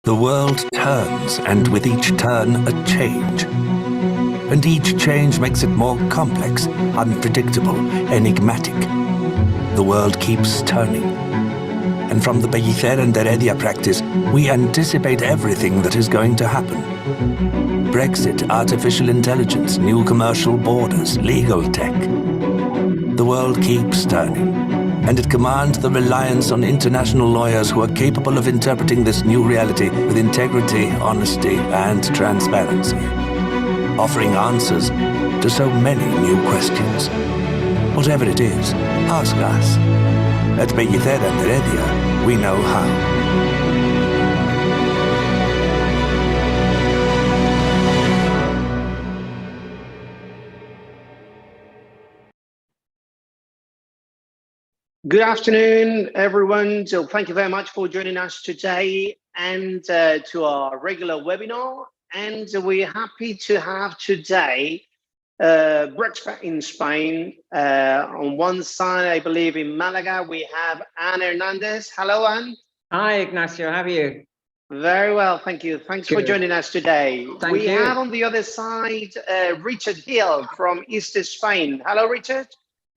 The world turns, and with each turn, a change. And each change makes it more complex, unpredictable, enigmatic. The world keeps turning. And from the Pellicer and Heredia practice, we anticipate everything that is going to happen. Brexit, artificial intelligence, new commercial borders, legal tech. The world keeps turning, and it commands the reliance on international lawyers who are capable of interpreting this new reality with integrity, honesty, and transparency, offering answers to so many new questions. Whatever it is, ask us. At Pellicer and Heredia, we know how. Good afternoon, everyone. So thank you very much for joining us today and to our regular webinar. And we're happy to have today Brexpats in Spain. On one side, I believe in Malaga, we have Anne Hernández. Hello, Anne. Hi, Ignacio. How are you? Very well, thank you. Thanks for joining us today. Thank you. Have on the other side, Richard Hill from East Spain. Hello, Richard.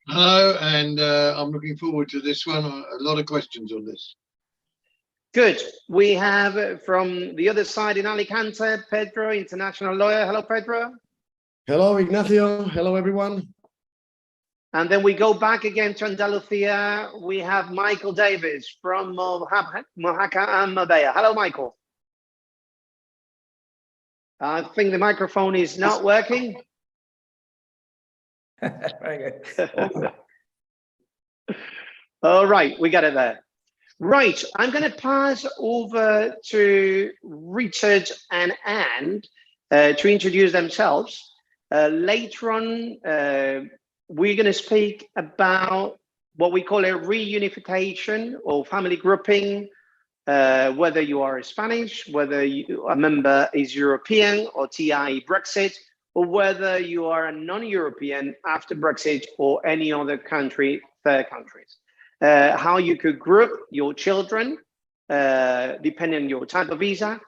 Hello, and I'm looking forward to this one. A lot of questions on this. Good. We have from the other side in Alicante, Pedro, international lawyer. Hello, Pedro. Hello, Ignacio. Hello, everyone. And then we go back again to Andalusia. We have Michael Davies from Mojaca and Marbella. Hello, Michael. I think the microphone is not working. Very good. All right, we got it there. Right, I'm going to pass over to Richard and Anne to introduce themselves. Later on, we're going to speak about what we call a reunification or family grouping, whether you are Spanish, whether a member is European or TI Brexit, or whether you are a non-European after Brexit or any other country, third countries. How you could group your children, depending on your type of visa,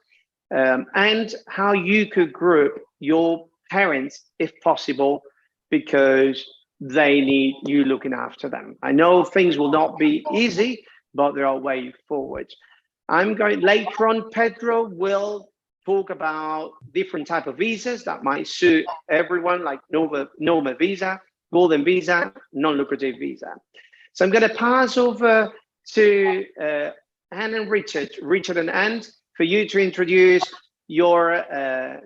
and how you could group your parents, if possible, because they need you looking after them. I know things will not be easy, but there are ways forward. I'm going later on, Pedro will talk about different type of visas that might suit everyone, like nomad visa, golden visa, non-lucrative visa. So I'm going to pass over to Anne and Richard and Anne, for you to introduce your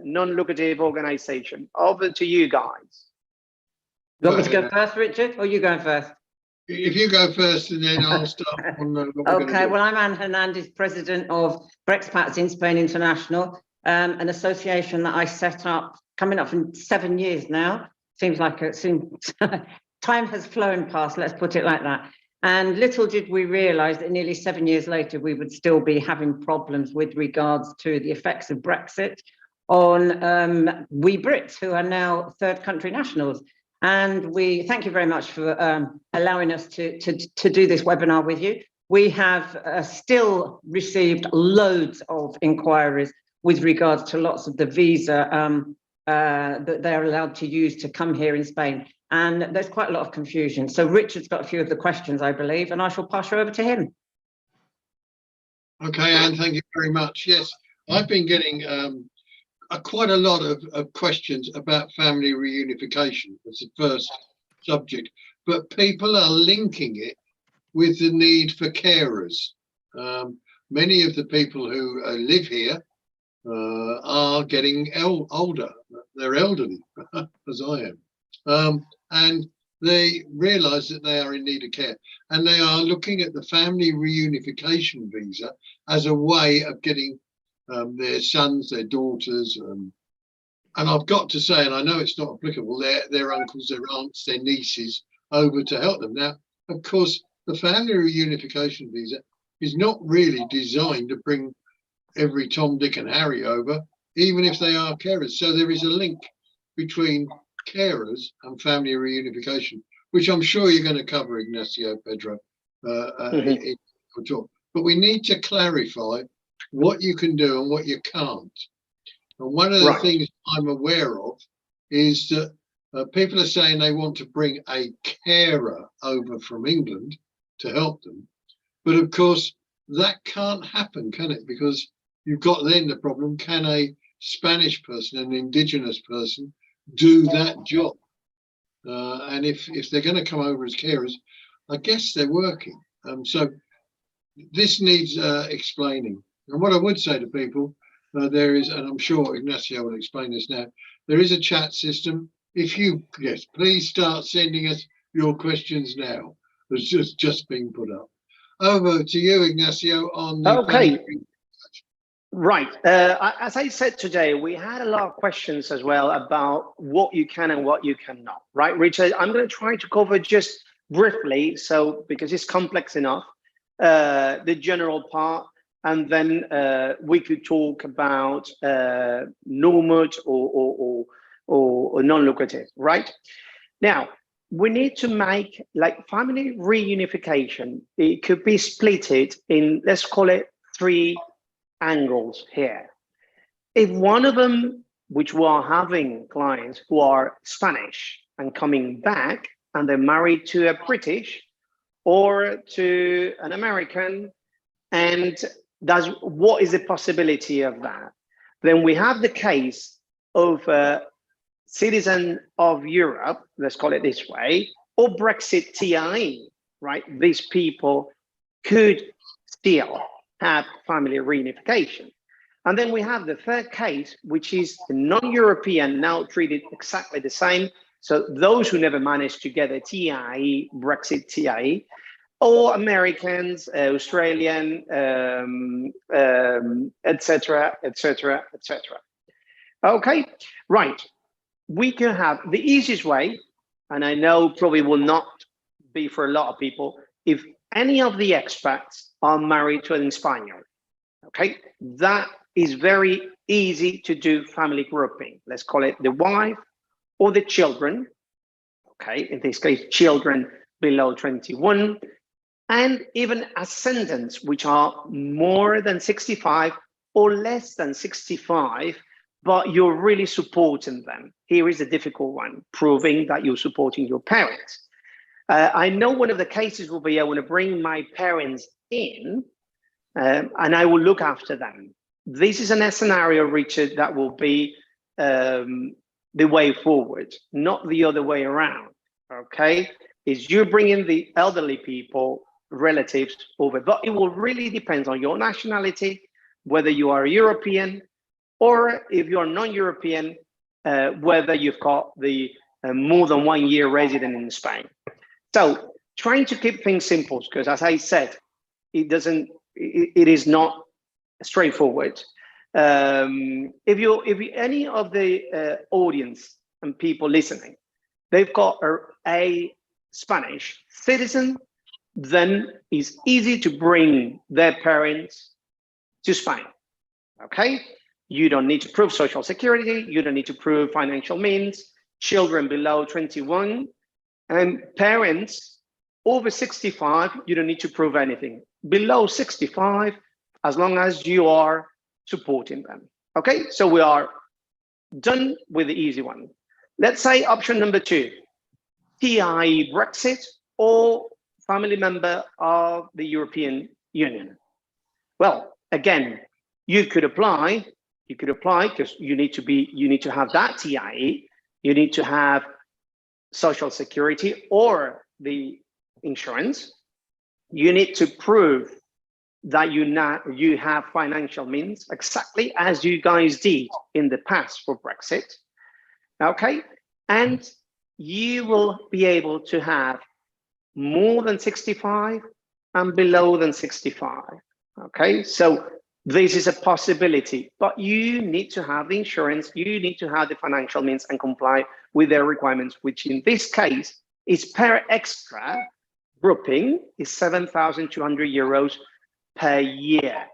non-lucrative organization. Over to you guys. You want me to go first, Richard, or you going first? If you go first, and then I'll start on Okay, well, I'm Anne Hernández, president of Brexpats in Spain International, an association that I set up coming up for 7 years now. Seems like time has flown past, let's put it like that. And little did we realize that nearly 7 years later, we would still be having problems with regards to the effects of Brexit on we Brits who are now third country nationals. And we thank you very much for allowing us to do this webinar with you. We have still received loads of inquiries with regards to lots of the visa that they're allowed to use to come here in Spain. And there's quite a lot of confusion. So Richard's got a few of the questions, I believe, and I shall pass you over to him. Okay, Anne, thank you very much. Yes, I've been getting quite a lot of questions about family reunification. That's the first subject. But people are linking it with the need for carers. Many of the people who live here are getting older. They're elderly, as I am. And they realize that they are in need of care. And they are looking at the family reunification visa as a way of getting their sons, their daughters, and I've got to say, and I know it's not applicable, their uncles, their aunts, their nieces over to help them. Now, of course, the family reunification visa is not really designed to bring every Tom, Dick and Harry over, even if they are carers. So there is a link between carers and family reunification, which I'm sure you're going to cover, Ignacio, Pedro, in your talk. But we need to clarify what you can do and what you can't. And one of the Right. things I'm aware of is that people are saying they want to bring a carer over from England to help them. But of course, that can't happen, can it? Because you've got then the problem, can a Spanish person, an indigenous person, do that job? And if they're going to come over as carers, I guess they're working. So this needs explaining. And what I would say to people, there is, and I'm sure Ignacio will explain this now, there is a chat system. If you, yes, please start sending us your questions now. It's just being put up. Over to you, Ignacio, on the Okay. Right. As I said today, we had a lot of questions as well about what you can and what you cannot. Right, Richard? I'm going to try to cover just briefly, so because it's complex enough, the general part, and then we could talk about nomad or non-lucrative. Right now, we need to make like family reunification. It could be splitted in, let's call it 3 angles here. If one of them, which we are having clients who are Spanish and coming back and they're married to a British or to an American, and that's what is the possibility of that? Then we have the case of a citizen of Europe, let's call it this way, or Brexit TIE, right? These people could still have family reunification. And then we have the third case, which is the non-European, now treated exactly the same. So those who never managed to get a TIE, Brexit TIE, or Americans, Australian, etc., etc., etc. Okay, right. We can have the easiest way, and I know probably will not be for a lot of people, if any of the expats are married to an Spaniard. Okay, that is very easy to do family grouping. Let's call it the wife or the children. Okay, in this case, children below 21, and even ascendants, which are more than 65 or less than 65, but you're really supporting them. Here is a difficult one, proving that you're supporting your parents. I know one of the cases will be I want to bring my parents in and I will look after them. This is a scenario, Richard, that will be the way forward, not the other way around, okay? Is you bringing the elderly people, relatives over, but it will really depend on your nationality, whether you are European, or if you're non-European, whether you've got the more than 1 year resident in Spain. So trying to keep things simple, because as I said, it is not straightforward. If any of the audience and people listening, they've got a Spanish citizen, then it's easy to bring their parents to Spain, okay? You don't need to prove social security, you don't need to prove financial means, children below 21, and parents over 65, you don't need to prove anything. Below 65, as long as you are supporting them. Okay, so we are done with the easy one. Let's say option number 2, TIE Brexit or family member of the European Union. Well, again, you could apply because you need to have that TIE, you need to have social security or the insurance. You need to prove that you have financial means, exactly as you guys did in the past for Brexit. Okay, and you will be able to have more than 65 and below than 65. Okay, so this is a possibility, but you need to have the insurance, you need to have the financial means and comply with their requirements, which in this case is per extra grouping is 7,200 euros per year.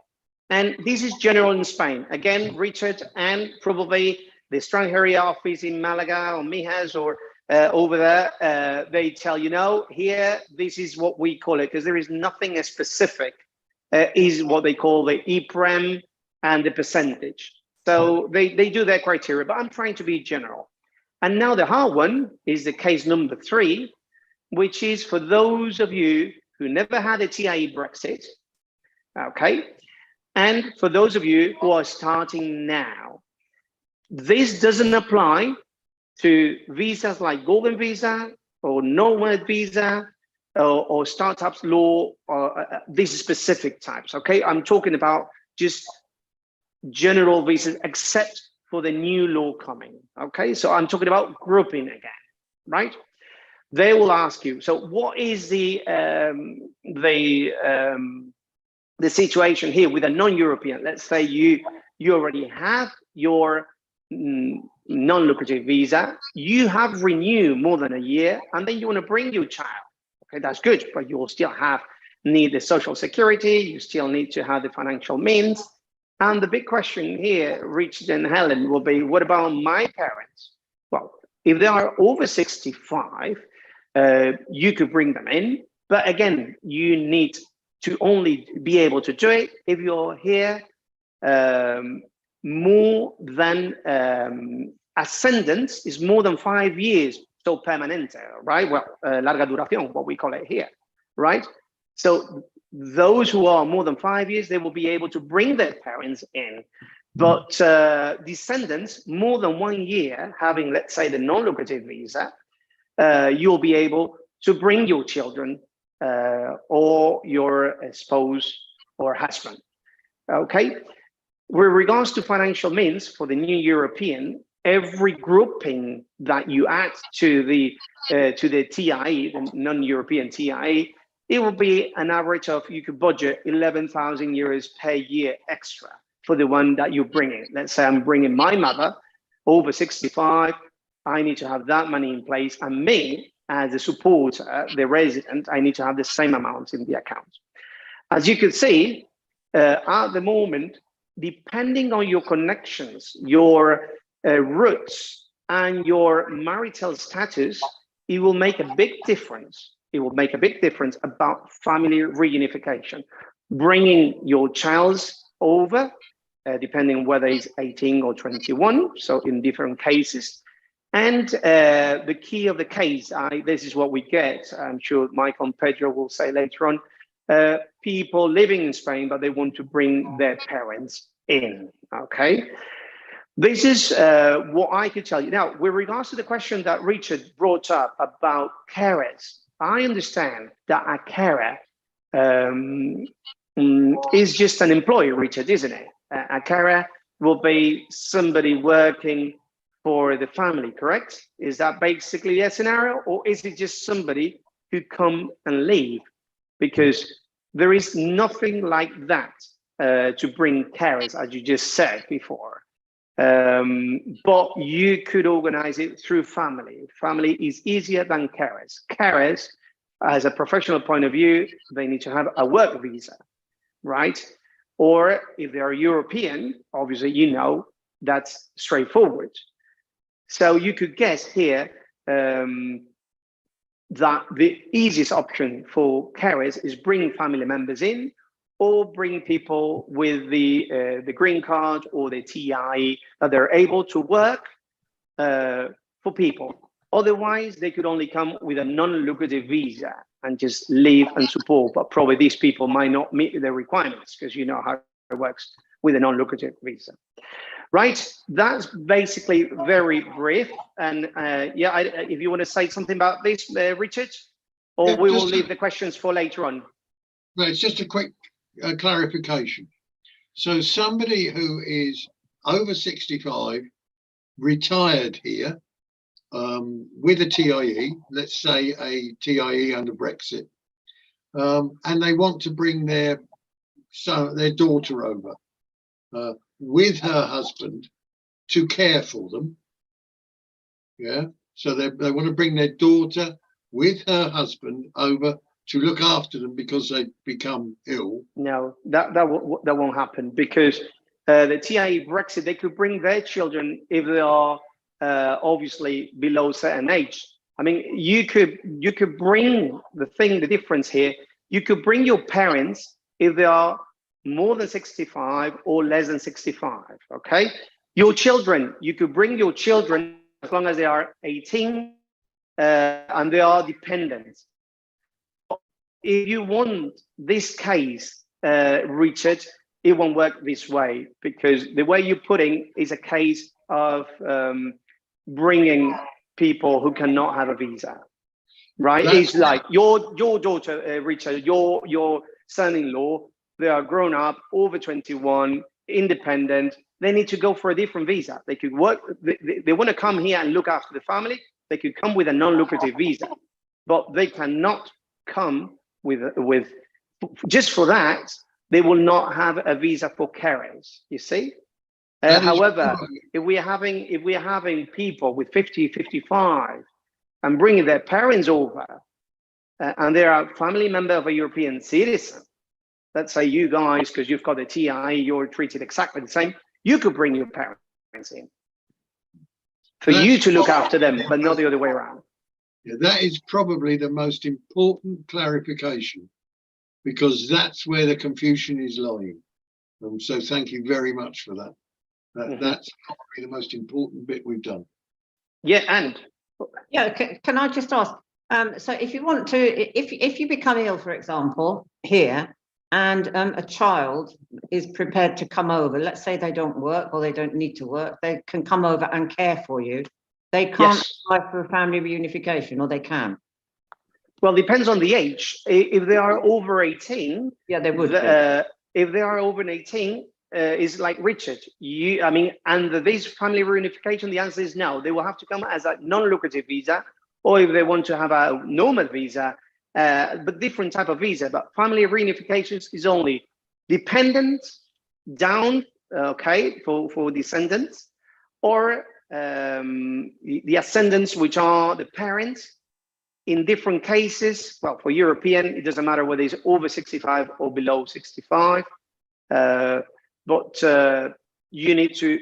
And this is general in Spain. Again, Richard, and probably the Extranjería office in Malaga or Mijas or over there, they tell you, no, here, this is what we call it, because there is nothing specific is what they call the EPREM and the percentage. So they do their criteria, but I'm trying to be general. And now the hard one is the case number 3, which is for those of you who never had a TIE Brexit, okay? And for those of you who are starting now. This doesn't apply to visas like Golden Visa or Nomad Visa or Startups Law or these specific types, okay? I'm talking about just general visas except for the new law coming, okay? So I'm talking about grouping again, right? They will ask you, so what is the situation here with a non-European? Let's say you already have your non-lucrative visa, you have renewed more than a year, and then you want to bring your child. Okay, that's good, but you will still need the social security, you still need to have the financial means. And the big question here, Richard and Helen, will be, what about my parents? Well, if they are over 65, you could bring them in, but again, you need to only be able to do it if you're here more than ascendance is more than 5 years, so permanente, right? Well, larga duración, what we call it here, right? So those who are more than 5 years, they will be able to bring their parents in. But descendants more than 1 year, having, let's say, the non-lucrative visa, you'll be able to bring your children or your spouse or husband, okay? With regards to financial means for the new European, every grouping that you add to the TIE, the non-European TIE, it will be an average of, you could budget 11,000 euros per year extra for the one that you're bringing. Let's say I'm bringing my mother over 65, I need to have that money in place, and me as a supporter, the resident, I need to have the same amount in the account. As you can see, at the moment, depending on your connections, your roots, and your marital status, it will make a big difference. It will make a big difference about family reunification. Bringing your child over, depending whether it's 18 or 21, so in different cases. And the key of the case, this is what we get, I'm sure Michael and Pedro will say later on, people living in Spain, but they want to bring their parents in, okay? This is what I could tell you. Now, with regards to the question that Richard brought up about carers, I understand that a carer is just an employee, Richard, isn't it? A carer will be somebody working for the family, correct? Is that basically a scenario, or is it just somebody who come and leave? Because there is nothing like that to bring carers, as you just said before. But you could organize it through family. Family is easier than carers. Carers, as a professional point of view, they need to have a work visa, right? Or if they are European, obviously, you know, that's straightforward. So you could guess here that the easiest option for carers is bringing family members in, or bring people with the green card or the TI that they're able to work for people. Otherwise, they could only come with a non-lucrative visa and just live and support, but probably these people might not meet the requirements because you know how it works with a non-lucrative visa. Right, that's basically very brief. And yeah, if you want to say something about this, Richard, or yeah, we will leave the questions for later on. No, it's just a quick clarification. So somebody who is over 65, retired here, with a TIE, let's say a TIE under Brexit, and they want to bring their daughter over with her husband to care for them. Yeah, so they want to bring their daughter with her husband over to look after them because they become ill. No, that won't happen, because the TIE Brexit, they could bring their children if they are obviously below a certain age. I mean, you could bring the difference here. You could bring your parents if they are more than 65 or less than 65, okay? Your children, you could bring your children as long as they are 18 and they are dependent. If you want this case, Richard, it won't work this way, because the way you're putting is a case of bringing people who cannot have a visa, right? It's like your daughter, Richard, your son-in-law, they are grown up, over 21, independent. They need to go for a different visa. They could work, they want to come here and look after the family. They could come with a non-lucrative visa, but they cannot come with just for that. They will not have a visa for carers, you see? However, if we're having people with 50, 55 and bringing their parents over, and they are a family member of a European citizen, let's say you guys, because you've got a TI, you're treated exactly the same, you could bring your parents in for you to look after them, but not the other way around. Yeah, that is probably the most important clarification, because that's where the confusion is lying. So thank you very much for that. That's probably the most important bit we've done. Yeah, and yeah, can I just ask? So if you want to, if you become ill, for example, here, and a child is prepared to come over, let's say they don't work or they don't need to work, they can come over and care for you. They can't apply for a family reunification, or they can? Well, depends on the age. If they are over 18, yeah, they would. If they are over 18, is like Richard. Under this family reunification, the answer is no. They will have to come as a non-lucrative visa, or if they want to have a nomad visa, but different type of visa. But family reunifications is only dependent down, okay, for descendants, or the ascendants, which are the parents. In different cases, well, for European, it doesn't matter whether it's over 65 or below 65. But you need to,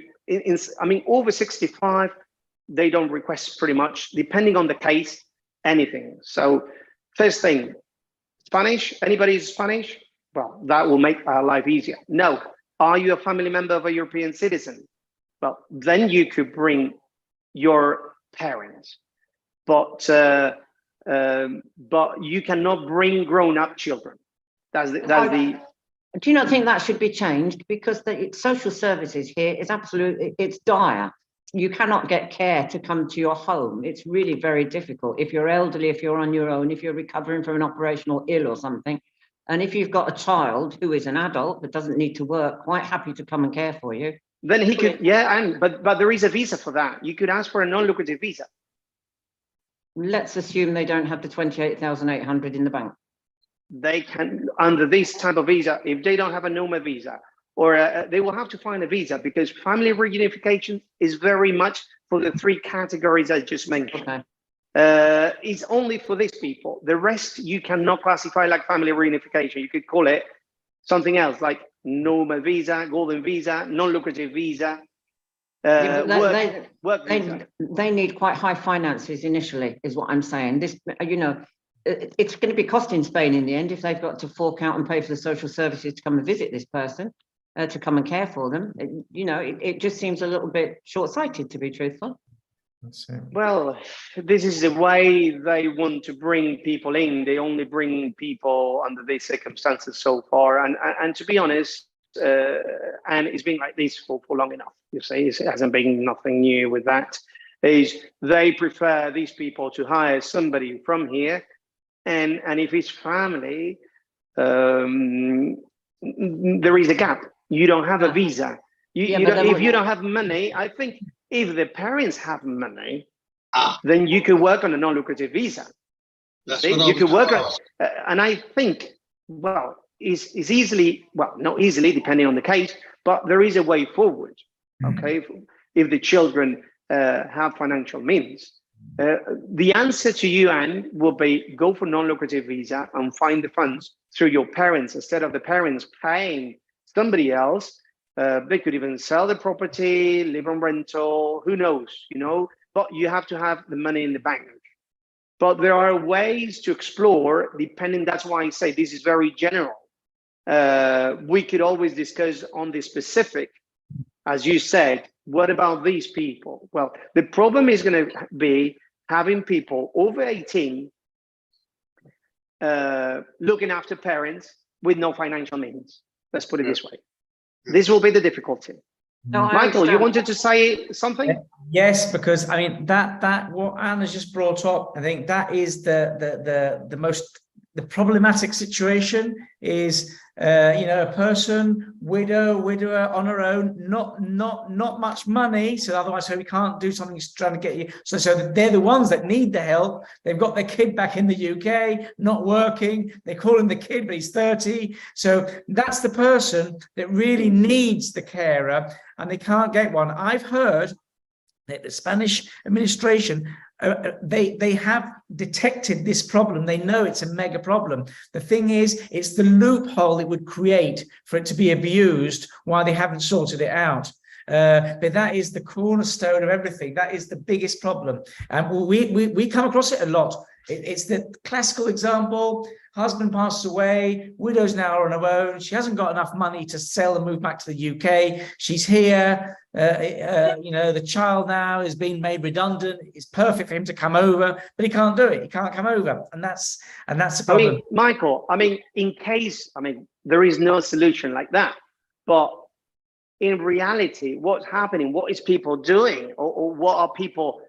over 65, they don't request pretty much, depending on the case, anything. So first thing, Spanish, anybody is Spanish? Well, that will make our life easier. No, are you a family member of a European citizen? Well, then you could bring your parents, but you cannot bring grown-up children. That's the. Do you not think that should be changed? Because the social services here is absolutely, it's dire. You cannot get care to come to your home. It's really very difficult. If you're elderly, if you're on your own, if you're recovering from an operation or ill or something, and if you've got a child who is an adult but doesn't need to work, quite happy to come and care for you. Then he could, but there is a visa for that. You could ask for a non-lucrative visa. Let's assume they don't have the 28,800 in the bank. They can, under this type of visa, if they don't have a nomad visa, or they will have to find a visa, because family reunification is very much for the three categories I just mentioned. Okay. It's only for these people. The rest you cannot classify like family reunification. You could call it something else, like nomad visa, golden visa, non-lucrative visa. They need quite high finances initially, is what I'm saying. This, it's going to be costing Spain in the end if they've got to fork out and pay for the social services to come and visit this person, to come and care for them. It just seems a little bit short-sighted, to be truthful. Well, this is the way they want to bring people in. They only bring people under these circumstances so far, and to be honest, and it's been like this for long enough. You see, it hasn't been nothing new with that. Is they prefer these people to hire somebody from here, and if it's family, there is a gap. You don't have a visa. If you don't have money, I think if the parents have money, then you can work on a non-lucrative visa. You can work on, and I think, well, is easily, well, not easily, depending on the case, but there is a way forward. Okay, if the children have financial means. The answer to you, Anne, will be go for non-lucrative visa and find the funds through your parents instead of the parents paying somebody else. They could even sell the property, live on rental, who knows, but you have to have the money in the bank. But there are ways to explore, depending, that's why I say this is very general. we could always discuss on the specific, as you said, what about these people? Well, the problem is going to be having people over 18 looking after parents with no financial means. Let's put it this way. This will be the difficulty. No, I Michael, you understand. wanted to say something? Yes, because I mean that what Anna's just brought up, I think that is the most problematic situation is a person, widower on her own, not much money, so otherwise so we can't do something. He's trying to get you, so they're the ones that need the help. They've got their kid back in the UK, not working. They call him the kid, but he's 30. So that's the person that really needs the carer, and they can't get one. I've heard that the Spanish administration, they have detected this problem. They know it's a mega problem. The thing is, it's the loophole it would create for it to be abused while they haven't sorted it out. But that is the cornerstone of everything. That is the biggest problem. And we come across it a lot. It's the classical example. Husband passes away, widow's now on her own. She hasn't got enough money to sell and move back to the UK. She's here. The child now is being made redundant. It's perfect for him to come over, but he can't do it. He can't come over, and that's the problem. I mean, Michael, in case there is no solution like that, but in reality, what's happening? What is people doing, or what are people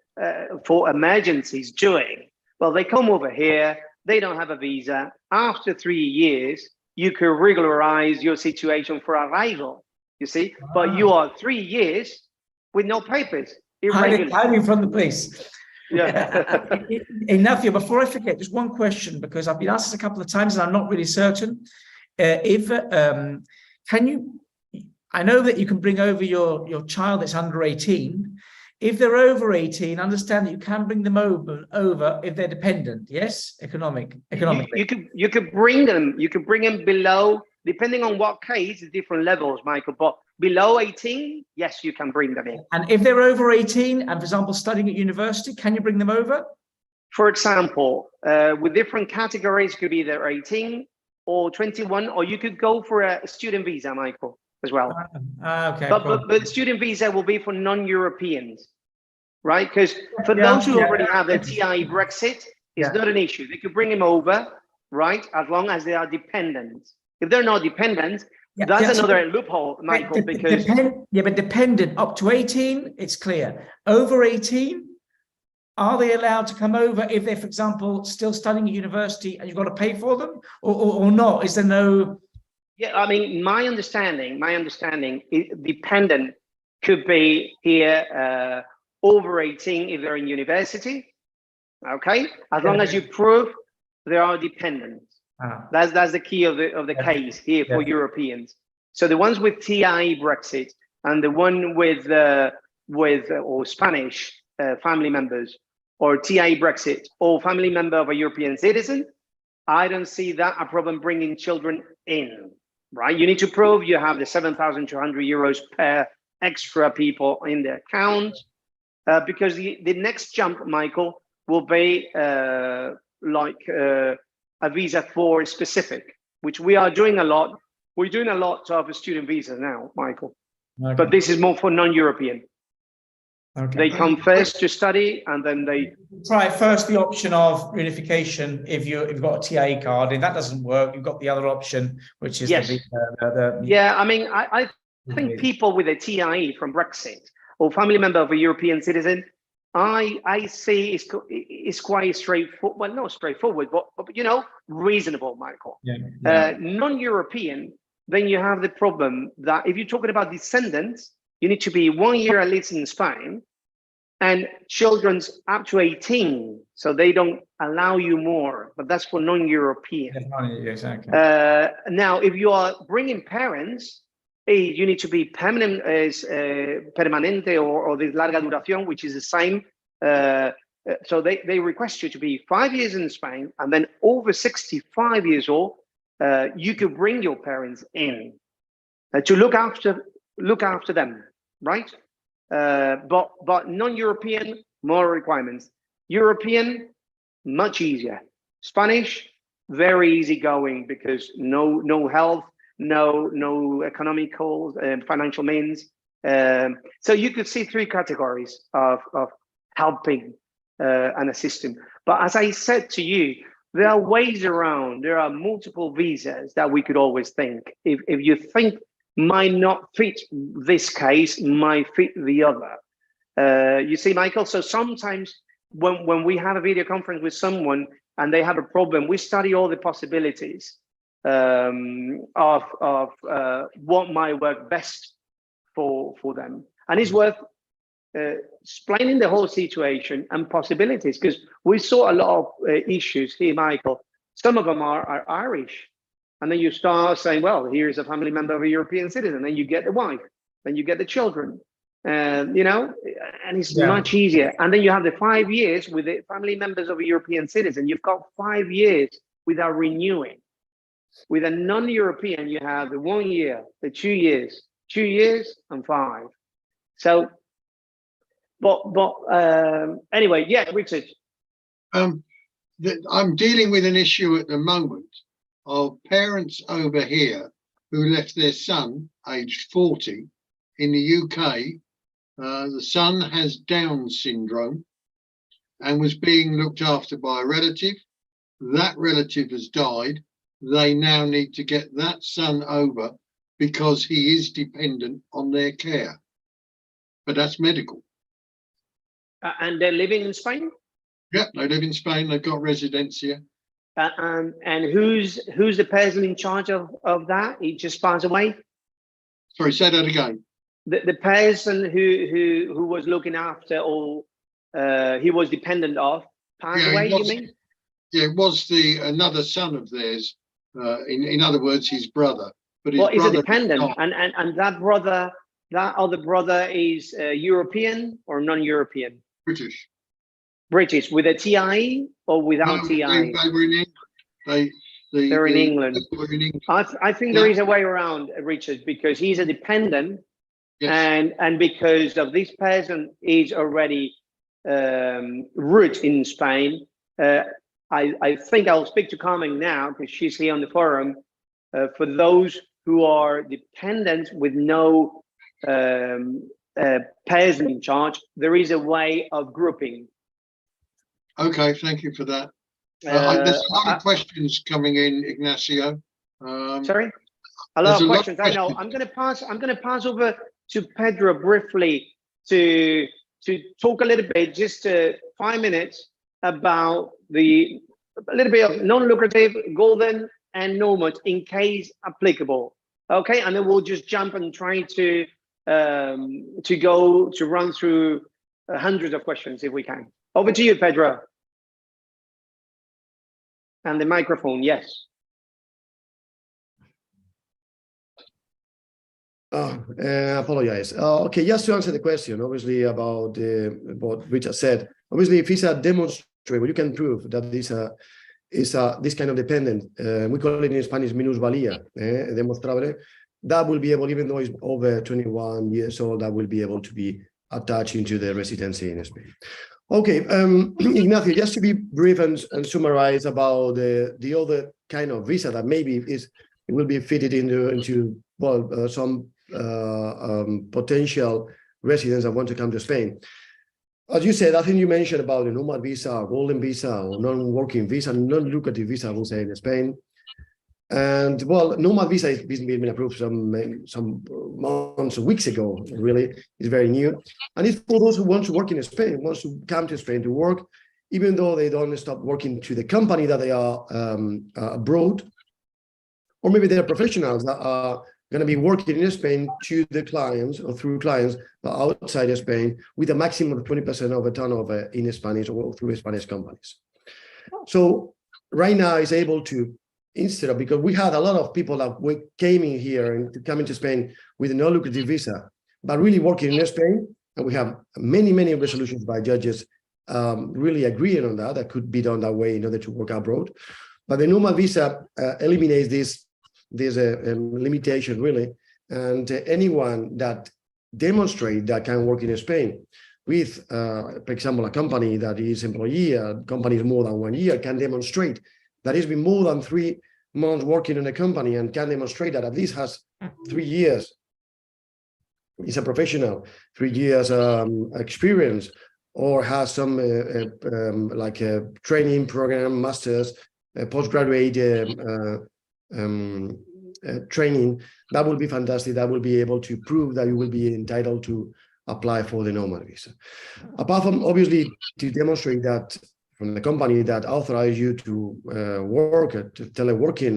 for emergencies doing? Well, they come over here. They don't have a visa. After 3 years, you can regularize your situation for arrival. You see, but you are 3 years with no papers. Hiding from the police. Yeah. Ignacio, before I forget, just one question, because I've been asked this a couple of times and I'm not really certain. Can you? I know that you can bring over your child that's under 18. If they're over 18, understand that you can bring them over if they're dependent. Yes, economically. You could bring them. You can bring them below, depending on what case, different levels, Michael. But below 18, yes, you can bring them in. And if they're over 18 and, for example, studying at university, can you bring them over? For example, with different categories, could be either 18 or 21, or you could go for a student visa, Michael, as well. Okay. But student visa will be for non-Europeans, right? Because for those who already have the TI Brexit, it's not an issue. They could bring him over, right? As long as they are dependent. If they're not dependent, that's another loophole, Michael, because... but dependent up to 18, it's clear. Over 18, are they allowed to come over if they're, for example, still studying at university and you've got to pay for them, or not? Is there no... Yeah, I mean, my understanding, dependent could be here over 18 if they're in university, okay? As long as you prove they are dependent. That's the key of the case here for Europeans. So the ones with TI Brexit and the one with or Spanish family members, or TI Brexit, or family member of a European citizen, I don't see that a problem bringing children in. Right, you need to prove you have the 7,200 euros per extra people in the account, because the next jump, Michael, will be like a visa for specific, which we are doing a lot. We're doing a lot of student visas now, Michael, but this is more for non-European. Okay. They come first to study, and then they try first the option of reunification if you've got a TIE card. If that doesn't work, you've got the other option, which is yeah. I mean, I think people with a TIE from Brexit or family member of a European citizen, I see is quite straightforward. Well, not straightforward, but reasonable, Michael. Non-European, then you have the problem that if you're talking about descendants, you need to be 1 year at least in Spain, and children's up to 18, so they don't allow you more, but that's for non-European. Exactly. Now, if you are bringing parents, you need to be permanent, permanente or de larga duración, which is the same. So they request you to be 5 years in Spain, and then over 65 years old, you could bring your parents in to look after them, right? But non-European, more requirements. European, much easier. Spanish, very easy going because no health, no economical financial means. So you could see three categories of helping and assisting. But as I said to you, there are ways around. There are multiple visas that we could always think. If you think might not fit this case, might fit the other. You see, Michael, so sometimes when we have a video conference with someone and they have a problem, we study all the possibilities of what might work best for them. And it's worth explaining the whole situation and possibilities, because we saw a lot of issues here, Michael. Some of them are Irish. And then you start saying, well, here's a family member of a European citizen. Then you get the wife, then you get the children, you know, and it's much easier. And then you have the 5 years with the family members of a European citizen. You've got 5 years without renewing. With a non-European, you have the 1 year, the 2 years, 2 years and 5. So, anyway, yeah, Richard. I'm dealing with an issue at the moment of parents over here who left their son, aged 40, in the UK. The son has Down syndrome and was being looked after by a relative. That relative has died. They now need to get that son over because he is dependent on their care. But that's medical. And they're living in Spain? Yeah, they live in Spain. They've got residencia. And who's the person in charge of that? He just passed away? Sorry, say that again. The person who was looking after or he was dependent of passed away, you mean? Yeah, it was another son of theirs. In other words, his brother. But well, he's a dependent, and that other brother is European or non-European? British. British with a TI or without TI? They were in England. They're in England. They were in England. I think there is a way around, Richard, because he's a dependent, yes. and because of this person is already root in Spain. I think I'll speak to Carmen now because she's here on the forum. For those who are dependent with no person in charge, there is a way of grouping. Okay, thank you for that. There's a lot of questions coming in, Ignacio. Sorry, a lot of questions. I know. I'm going to pass over to Pedro briefly to talk a little bit, just 5 minutes, about a little bit of non-lucrative, golden, and nomad in case applicable. Okay, and then we'll just jump and try to run through hundreds of questions if we can. Over to you, Pedro. And the microphone, yes. Apologize. Okay, just to answer the question, obviously about what Richard said. Obviously, if it's a demonstration, you can prove that this this kind of dependent. We call it in Spanish minusvalía, demostrable. That will be able, even though it's over 21 years old, that will be able to be attached into the residency in Spain. Okay, Ignacio, just to be brief and summarize about the other kind of visa that maybe it will be fitted into well, some potential residents that want to come to Spain. As you said, I think you mentioned about the nomad visa, golden visa, or non-working visa, non-lucrative visa, I would say, in Spain. And well, nomad visa has been approved some months, weeks ago, really. It's very new. And it's for those who want to work in Spain, wants to come to Spain to work, even though they don't stop working to the company that they are abroad. Or maybe they're professionals that are going to be working in Spain to the clients or through clients outside of Spain with a maximum of 20% of a turnover in Spanish or through Spanish companies. So right now it's able to, instead of, because we had a lot of people that came in here and coming to Spain with no lucrative visa, but really working in Spain, and we have many resolutions by judges really agreeing on that could be done that way in order to work abroad. But the nomad visa eliminates this limitation, really, and anyone that demonstrate that can work in Spain with, for example, a company that is employee, a company is more than 1 year, can demonstrate that it's been more than 3 months working in a company and can demonstrate that at least has 3 years, is a professional, 3 years experience, or has some like a training program, master's, postgraduate training, that will be fantastic. That will be able to prove that you will be entitled to apply for the nomad visa. Apart from obviously to demonstrate that from the company that authorize you to work, to teleworking,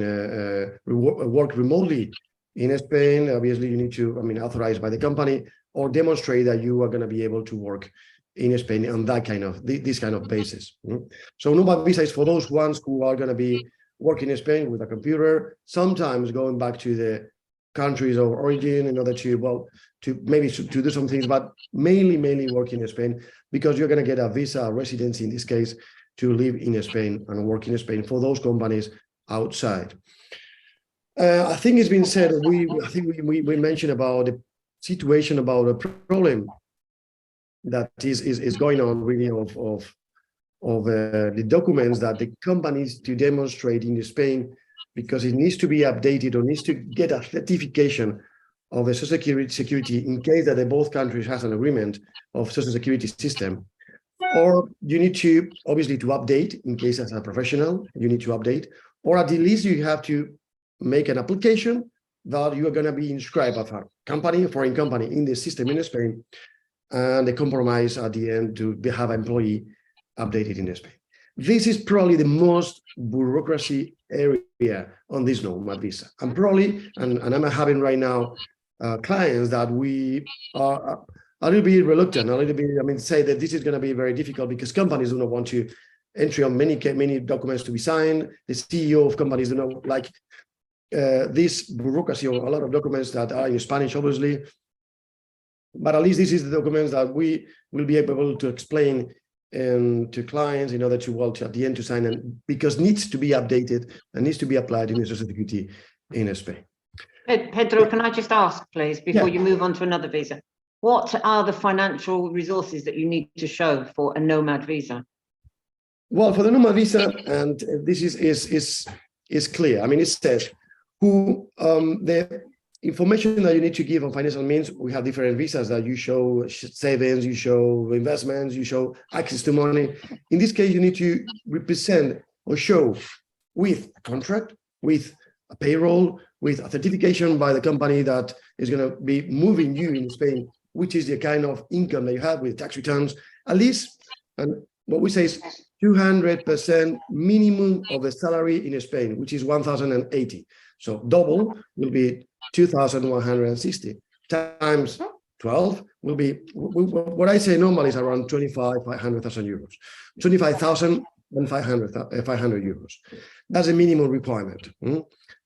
work remotely in Spain, obviously you need to, authorized by the company, or demonstrate that you are going to be able to work in Spain on that kind of, this kind of basis. So nomad visa is for those ones who are going to be working in Spain with a computer, sometimes going back to the countries of origin in order to, well, to do some things, but mainly working in Spain, because you're going to get a visa residency in this case to live in Spain and work in Spain for those companies outside. I think it's been said, I think we mentioned about the situation, about a problem that is going on really of the documents that the companies to demonstrate in Spain, because it needs to be updated or needs to get a certification of the social security in case that both countries has an agreement of social security system. Or you need to obviously to update in case as a professional, you need to update, or at the least you have to make an application that you are going to be inscribed as a company, a foreign company in the system in Spain, and the compromise at the end to have an employee updated in Spain. This is probably the most bureaucracy area on this nomad visa. And probably, and I'm having right now clients that we are a little bit reluctant, a little bit, say that this is going to be very difficult because companies do not want to entry on many documents to be signed. The CEO of companies do not like this bureaucracy or a lot of documents that are in Spanish, obviously. But at least this is the documents that we will be able to explain to clients in order to, well, to at the end to sign, and because needs to be updated and needs to be applied in the social security in Spain. Pedro, can I just ask, please, before you move on to another visa, what are the financial resources that you need to show for a nomad visa? Well, for the nomad visa, and this is clear. It says who the information that you need to give on financial means. We have different visas that you show savings, you show investments, you show access to money. In this case, you need to represent or show with a contract, with a payroll, with a certification by the company that is going to be moving you in Spain, which is the kind of income that you have with tax returns, at least, and what we say is 200% minimum of the salary in Spain, which is 1,080. So double will be 2,160 times 12 will be, what I say normally is around 500,000 euros, 25,500 euros. That's a minimum requirement.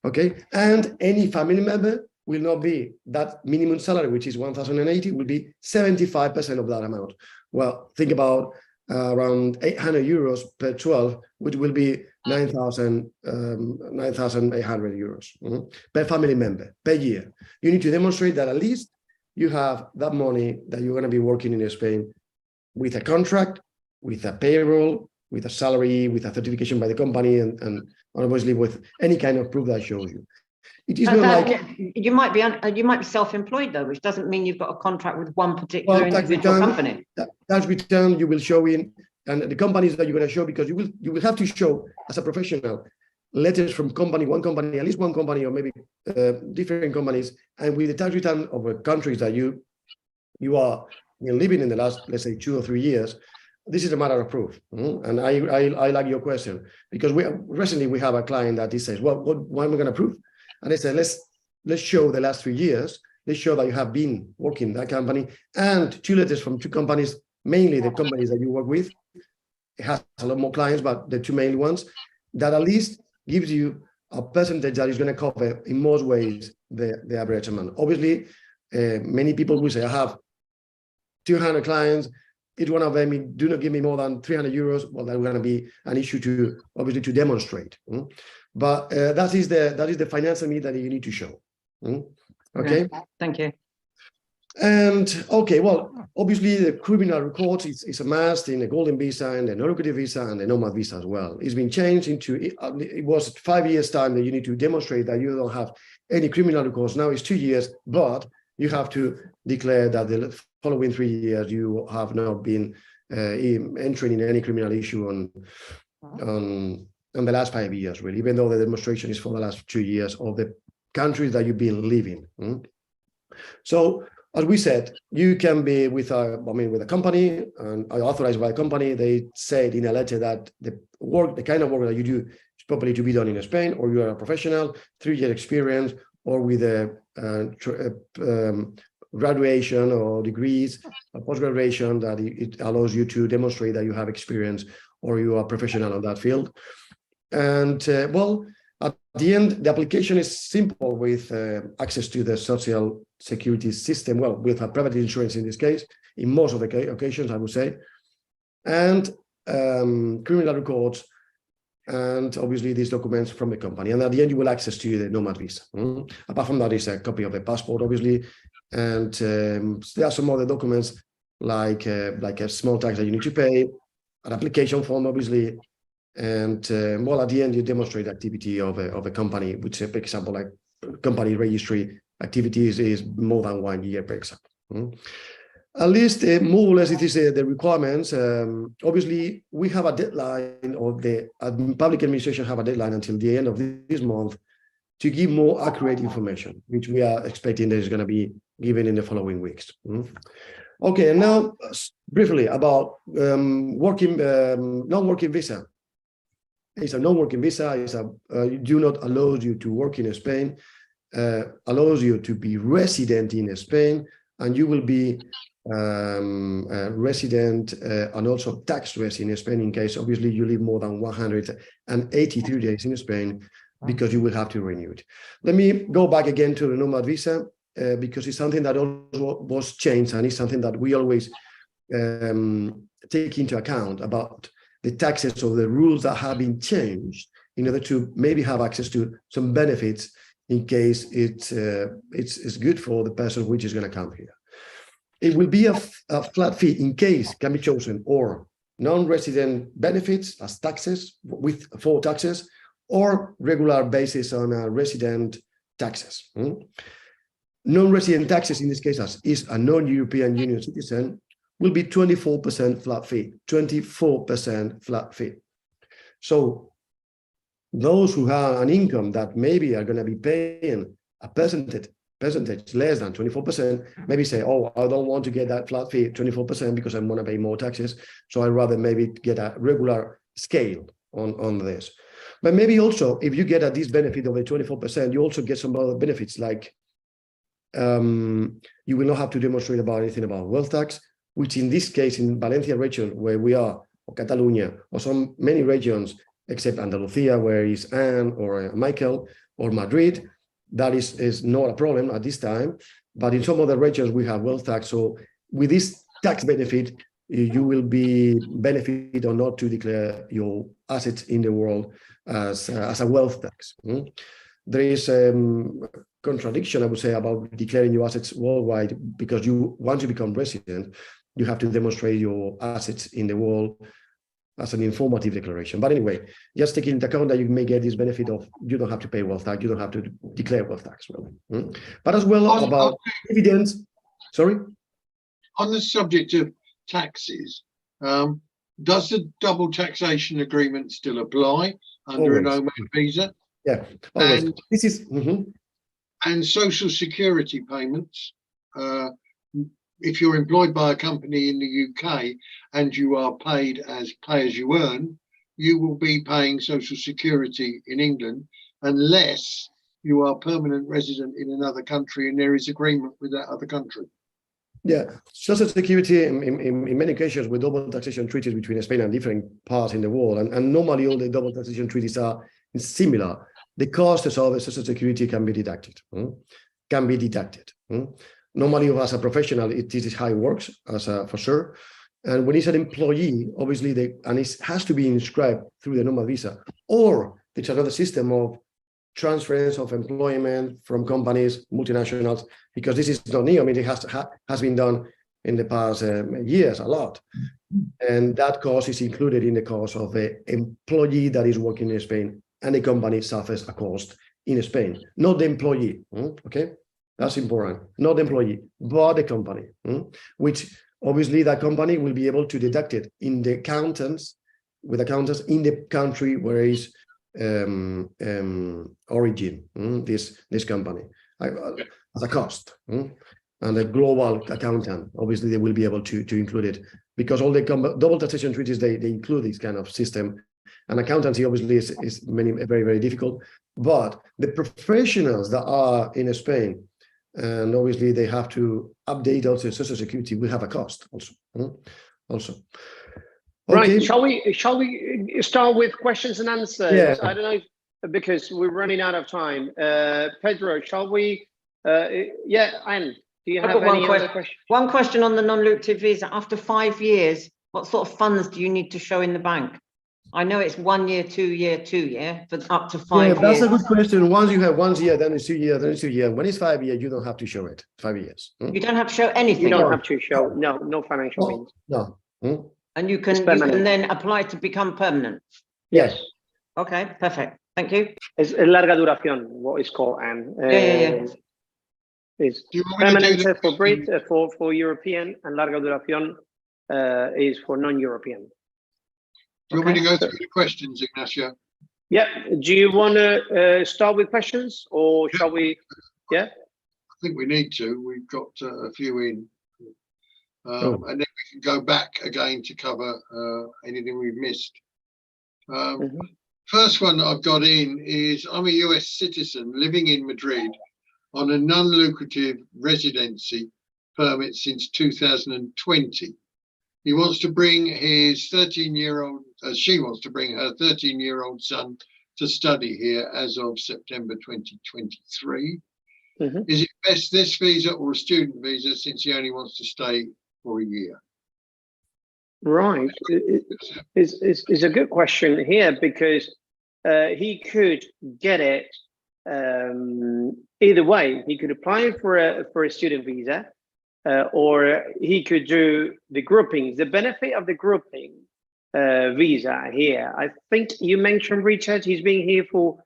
Okay, and any family member will not be that minimum salary, which is 1,080, will be 75% of that amount. Well, think about around 800 euros per 12, which will be 9,800 euros per family member per year. You need to demonstrate that at least you have that money that you're going to be working in Spain with a contract, with a payroll, with a salary, with a certification by the company, and obviously with any kind of proof that shows you. It is not like you might be self-employed though, which doesn't mean you've got a contract with one particular individual company. Tax return you will show in, and the companies that you're going to show, because you will have to show as a professional letters from one company, at least one company, or maybe different companies, and with the tax return of countries that you are living in the last, let's say, 2 or 3 years. This is a matter of proof. And I like your question, because recently we have a client that he says, well, what am I going to prove? And I said, let's show the last 3 years. Let's show that you have been working in that company, and 2 letters from 2 companies, mainly the companies that you work with. It has a lot more clients, but the 2 main ones, that at least gives you a percentage that is going to cover in most ways the average amount. Obviously, many people will say, I have 200 clients. Each one of them do not give me more than 300 euros. Well, that's going to be an issue to obviously to demonstrate. But that is the financial need that you need to show. Okay. Thank you. And okay, well, obviously the criminal record is a must in the golden visa and the non-lucrative visa and the nomad visa as well. It's been changed into, it was 5 years time that you need to demonstrate that you don't have any criminal records. Now it's 2 years, but you have to declare that the following 3 years you have not been entering in any criminal issue on the last 5 years, really, even though the demonstration is for the last 2 years of the countries that you've been living. So, as we said, you can be with a company, and authorized by a company. They said in a letter that the kind of work that you do is properly to be done in Spain, or you are a professional, 3-year experience, or with a graduation or degrees, a post-graduation that it allows you to demonstrate that you have experience or you are professional in that field. And well, at the end, the application is simple with access to the social security system. Well, with a private insurance in this case, in most of the occasions, I would say, and criminal records, and obviously these documents from the company. And at the end, you will access to the nomad visa. Apart from that, is a copy of the passport, obviously, and there are some other documents like a small tax that you need to pay, an application form, obviously. And well, at the end, you demonstrate activity of a company, which, for example, like company registry activities is more than 1 year, for example. At least more or less it is the requirements. Obviously, we have a deadline, or the public administration have a deadline until the end of this month to give more accurate information, which we are expecting that is going to be given in the following weeks. Okay, and now briefly about non-working visa. It's a non-working visa. It's do not allow you to work in Spain, allows you to be resident in Spain, and you will be resident and also tax resident in Spain in case, obviously, you live more than 183 days in Spain, because you will have to renew it. Let me go back again to the nomad visa, because it's something that also was changed, and it's something that we always take into account about the taxes or the rules that have been changed in order to maybe have access to some benefits in case it's good for the person which is going to come here. It will be a flat fee in case can be chosen, or non-resident benefits as taxes with 4 taxes, or regular basis on resident taxes. Non-resident taxes in this case, as is a non-European Union citizen, will be 24% flat fee, 24% flat fee. So those who have an income that maybe are going to be paying a percentage less than 24%, maybe say, oh, I don't want to get that flat fee 24% because I want to pay more taxes. So I'd rather maybe get a regular scale on this. But maybe also, if you get this benefit of the 24%, you also get some other benefits, like you will not have to demonstrate about anything about wealth tax, which in this case, in Valencia region, where we are, or Catalonia, or some many regions, except Andalusia, where is Anne or Michael, or Madrid, that is not a problem at this time. But in some other regions, we have wealth tax. So with this tax benefit, you will be benefit or not to declare your assets in the world as a wealth tax. There is contradiction, I would say, about declaring your assets worldwide, because once you become resident, you have to demonstrate your assets in the world as an informative declaration. But anyway, just taking into account that you may get this benefit of you don't have to pay wealth tax, you don't have to declare wealth tax. Really. But as well about dividends. Sorry? On the subject of taxes, does the double taxation agreement still apply under a nomad visa? Yeah, always. And this is and social security payments. If you're employed by a company in the UK and you are paid as pay as you earn, you will be paying social security in England unless you are permanent resident in another country and there is agreement with that other country. Yeah, social security in many cases with double taxation treaties between Spain and different parts in the world, and normally all the double taxation treaties are similar. The costs of the social security can be deducted. Normally, as a professional, this is how it works, for sure. And when it's an employee, obviously, it has to be inscribed through the nomad visa. Or there's another system of transference of employment from companies, multinationals, because this is not new. I mean, it has been done in the past years a lot. And that cost is included in the cost of the employee that is working in Spain, and the company suffers a cost in Spain, not the employee. Okay, that's important. Not the employee, but the company, which obviously that company will be able to deduct it in the accountants, with accountants in the country where is origin, this company, as a cost. And the global accountant, obviously, they will be able to include it, because all the double taxation treaties, they include this kind of system. And accountancy obviously is very, very difficult. But the professionals that are in Spain, and obviously they have to update also Social Security, will have a cost also. Okay. Right. Shall we start with questions and answers? Yeah. I don't know because we're running out of time. Pedro, shall we? Anne, do you I've have got any other questions? One question on the non-lucrative visa. After 5 years, what sort of funds do you need to show in the bank? I know it's 1 year, 2 year, 2 year, but up to 5 years. That's a good question. Once you have 1 year, then it's 2 years, then it's 2 years. When it's 5 years, you don't have to show it. 5 years. You don't have to show anything. You don't have to show no financial means. No. And you can then apply to become permanent. Yes. Okay, perfect. Thank you. Es larga duración, what is called, Anne. Is Do you want me to permanent do for Brit, for European, and larga duración is for non-European. Do you want me to go through the questions, Ignacio? Yeah. Do you want to start with questions, or shall we? Yeah. I think we need to. We've got a few in. And then we can go back again to cover anything we've missed. First one that I've got in is, I'm a US citizen living in Madrid on a non-lucrative residency permit since 2020. He wants to bring his 13-year-old, she wants to bring her 13-year-old son to study here as of September 2023. Is it best this visa or a student visa, since he only wants to stay for a year? Right. It's a good question here, because he could get it either way. He could apply for a student visa, or he could do the groupings. The benefit of the grouping visa here, I think you mentioned, Richard, he's been here for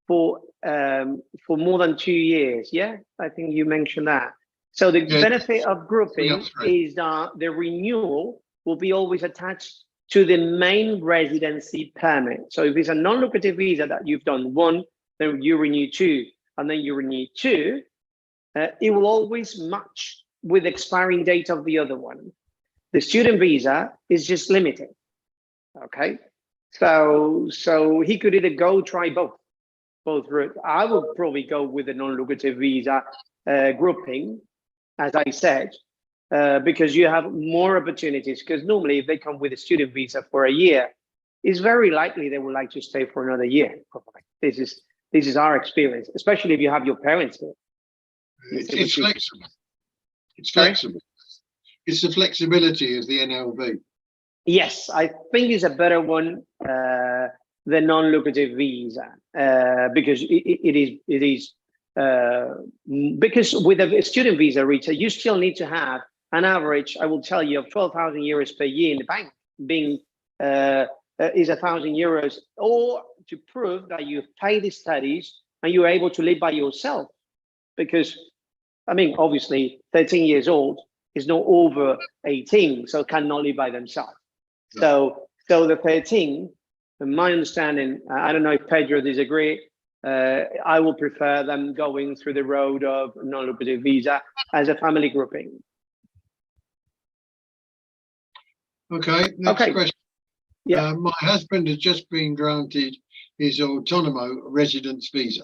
more than 2 years. Yeah, I think you mentioned that. So the benefit of grouping is that the renewal will be always attached to the main residency permit. So if it's a non-lucrative visa that you've done 1, then you renew 2, and then you renew 2, it will always match with the expiring date of the other one. The student visa is just limited. Okay, so he could either try both routes. I would probably go with the non-lucrative visa grouping, as I said, because you have more opportunities. Because normally, if they come with a student visa for a year, it's very likely they would like to stay for another year. Probably. This is our experience, especially if you have your parents here. It's flexible. It's flexible. It's the flexibility of the NLV. Yes, I think it's a better one, the non-lucrative visa, because it is because with a student visa, Rita, you still need to have an average, I will tell you, of 12,000 euros per year in the bank, being is 1,000 euros, or to prove that you've paid the studies and you're able to live by yourself. Because, I mean, obviously, 13 years old is not over 18, so cannot live by themselves. Yeah. So the 13, in my understanding, I don't know if Pedro disagrees, I will prefer them going through the road of non-lucrative visa as a family grouping. Okay, next question. Yeah. My husband has just been granted his autonomo residence visa.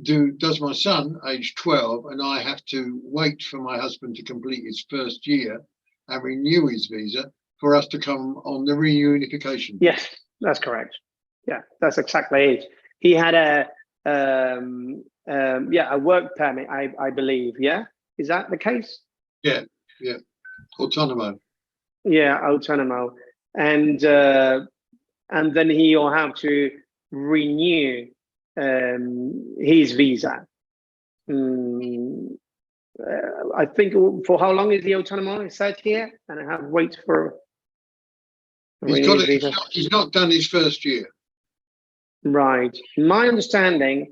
Does my son, age 12, and I have to wait for my husband to complete his first year and renew his visa for us to come on the reunification? Yes, that's correct. Yeah, that's exactly it. He had a work permit, I believe. Yeah, is that the case? Yeah, autonomo. Yeah, autonomo, and then he'll have to renew his visa. I think for how long is the autonomo? Is that here? And I have wait for. He's not done his first year. Right. My understanding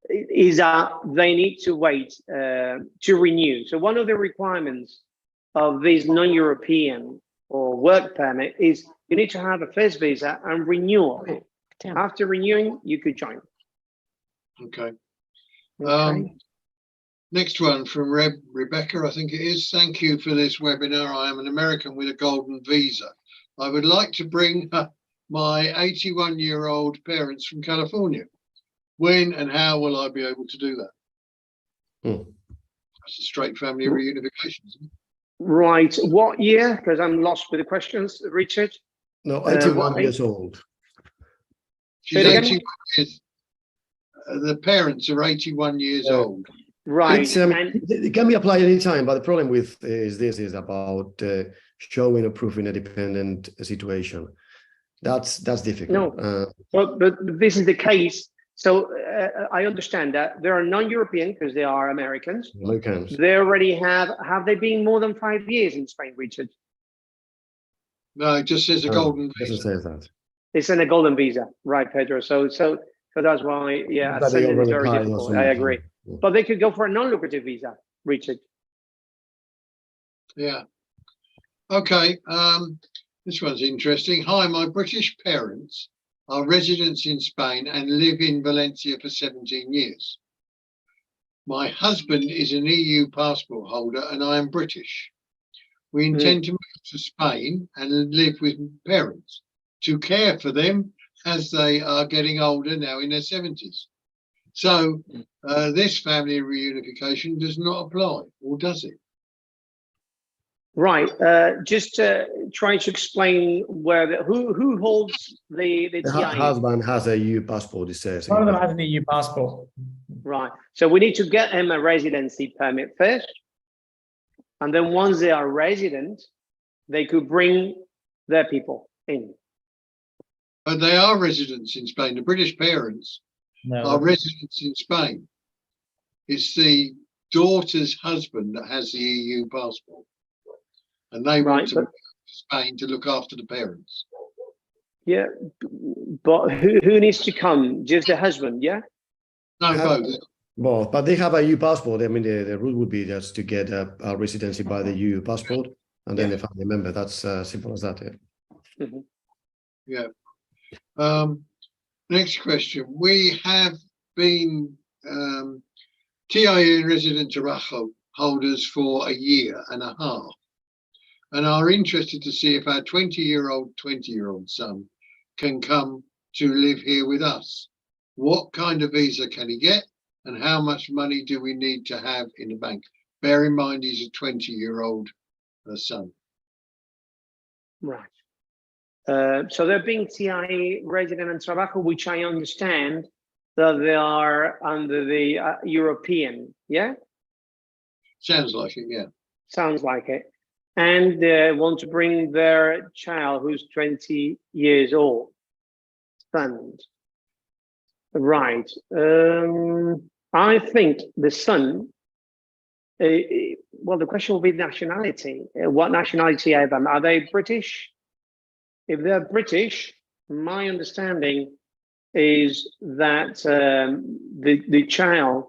is that they need to wait to renew. So one of the requirements of this non-European or work permit is you need to have a first visa and renewal. After renewing, you could join. Okay. Okay. Next one from Rebecca, I think it is. Thank you for this webinar. I am an American with a golden visa. I would like to bring my 81-year-old parents from California. When and how will I be able to do that? That's a straight family reunification, isn't it? Right. What year? Because I'm lost with the questions, Richard. No, 81 years old. She's 81 years. The parents are 81 years old. Right. It can be applied anytime, but the problem with is about showing or proving a dependent situation. That's difficult. No, but this is the case. So I understand that there are non-European because they are Americans. They already have they been more than 5 years in Spain, Richard? No, it just says a golden visa. It doesn't say that. It's in a golden visa, right, Pedro? So that's why, yeah, ascending is very difficult. I agree. But they could go for a non-lucrative visa, Richard. Yeah. Okay. This one's interesting. Hi, my British parents are residents in Spain and live in Valencia for 17 years. My husband is an EU passport holder and I am British. We intend to move to Spain and live with parents to care for them as they are getting older now in their 70s. So this family reunification does not apply, or does it? Right. Just trying to explain who holds the TI. Husband has a EU passport, it says. One of them has an EU passport. Right. So we need to get him a residency permit first. And then once they are resident, they could bring their people in. But they are residents in Spain. The British parents are residents in Spain. It's the daughter's husband that has the EU passport. And they want to move to Spain to look after the parents. Yeah, but who needs to come? Just the husband, yeah? No, both. Well, but they have a EU passport. I mean, the rule would be just to get a residency by the EU passport and then a family member. That's simple as that. Yeah. Next question. We have been TIE resident Tobacco holders for a year and a half and are interested to see if our 20-year-old son can come to live here with us. What kind of visa can he get and how much money do we need to have in the bank? Bear in mind he's a 20-year-old son. Right. So they're being TI resident and Tobacco, which I understand that they are under the European, yeah? Sounds like it, yeah. Sounds like it. And they want to bring their child who's 20 years old. Son. Right. I think the son, well, the question will be nationality. What nationality are they? Are they British? If they're British, my understanding is that the child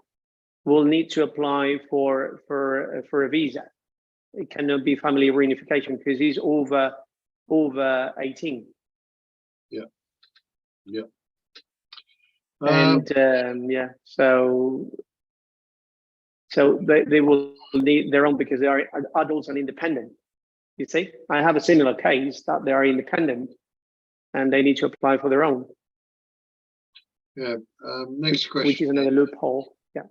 will need to apply for a visa. It cannot be family reunification because he's over 18. Yeah. Yeah. And yeah, so they will need their own because they are adults and independent. You see, I have a similar case that they are independent and they need to apply for their own. Yeah. Next question. Which is another loophole. Yeah.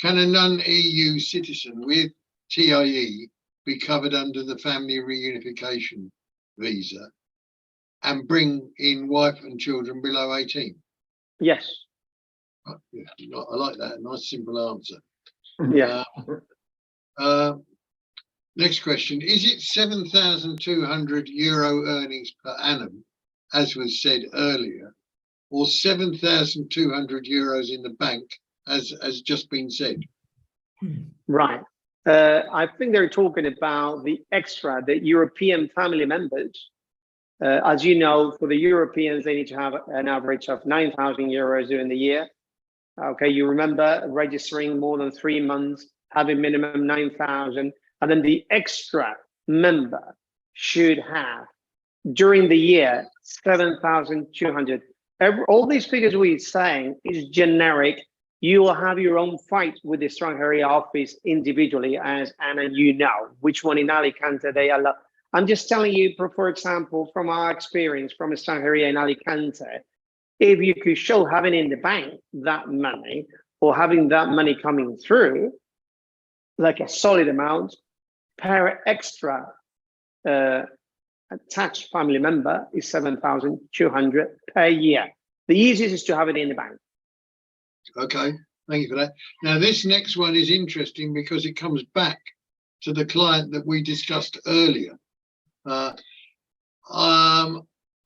Can a non-EU citizen with TIE be covered under the family reunification visa and bring in wife and children below 18? Yes. Yeah, I like that. Nice, simple answer. Yeah. Next question. Is it 7,200 euro earnings per annum as was said earlier, or 7,200 euros in the bank, as just been said? Right. I think they're talking about the extra, the European family members. As you know, for the Europeans, they need to have an average of 9,000 euros during the year. Okay, you remember registering more than 3 months, having minimum 9,000, and then the extra member should have during the year 7,200. All these figures we're saying is generic. You will have your own fight with the Extranjería office individually, as Anna, you know, which one in Alicante they allow. I'm just telling you, for example, from our experience from Extranjería in Alicante, if you could show having in the bank that money or having that money coming through, like a solid amount, per extra attached family member is 7,200 per year. The easiest is to have it in the bank. Okay, thank you for that. Now, this next one is interesting because it comes back to the client that we discussed earlier. I